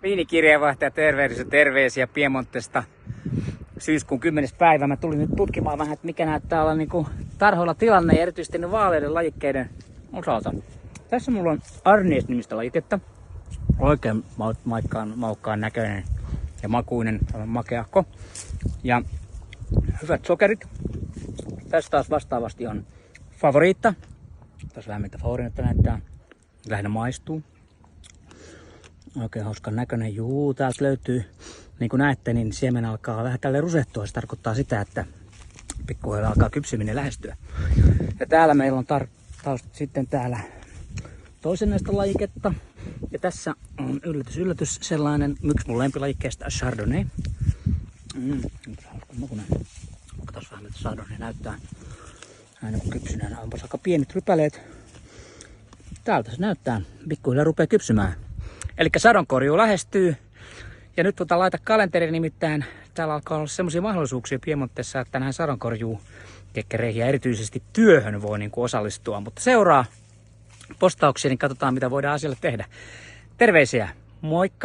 Viinikirjeenvaihtaja terveisiä Piemontesta. Syyskuun 10. päivä. Mä tulin nyt tutkimaan vähän, että mikä näyttää olla niinku tarhoilla tilanne ja erityisesti ne vaaleiden lajikkeiden osalta. Tässä mulla on Arnies-nimistä lajiketta. Oikein maukkaan näköinen ja makuinen, makeakko. Ja hyvät sokerit. Tässä taas vastaavasti on Favoriitta. Tässä vähän mitä Favoriitta näyttää. Lähinnä maistuu. Oikein hauskan näköinen. Juu, täältä löytyy, niin kuin näette, niin siemen alkaa vähän tälle rusettua. Se tarkoittaa sitä, että pikkuhiljaa alkaa kypsyminen lähestyä. Ja täällä meillä on taas sitten täällä toisen näistä lajiketta. Ja tässä on yllätys sellainen, yksi mun lempilajikkeesta Chardonnay. Katsotaan vähän, mitä Chardonnay näyttää. Aina kun kypsyneenä onpas aika pienet rypäleet. Täältä se näyttää. Pikkuhiljaa rupeaa kypsymään. Eli sadonkorjuu lähestyy. Ja nyt laita kalenteriin, nimittäin täällä alkaa olla semmoisia mahdollisuuksia Piemontessa, että näihin sadonkorjuu kekkereihin ja erityisesti työhön voi osallistua. Mutta seuraa postauksia, niin katsotaan mitä voidaan asialle tehdä. Terveisiä, moikka!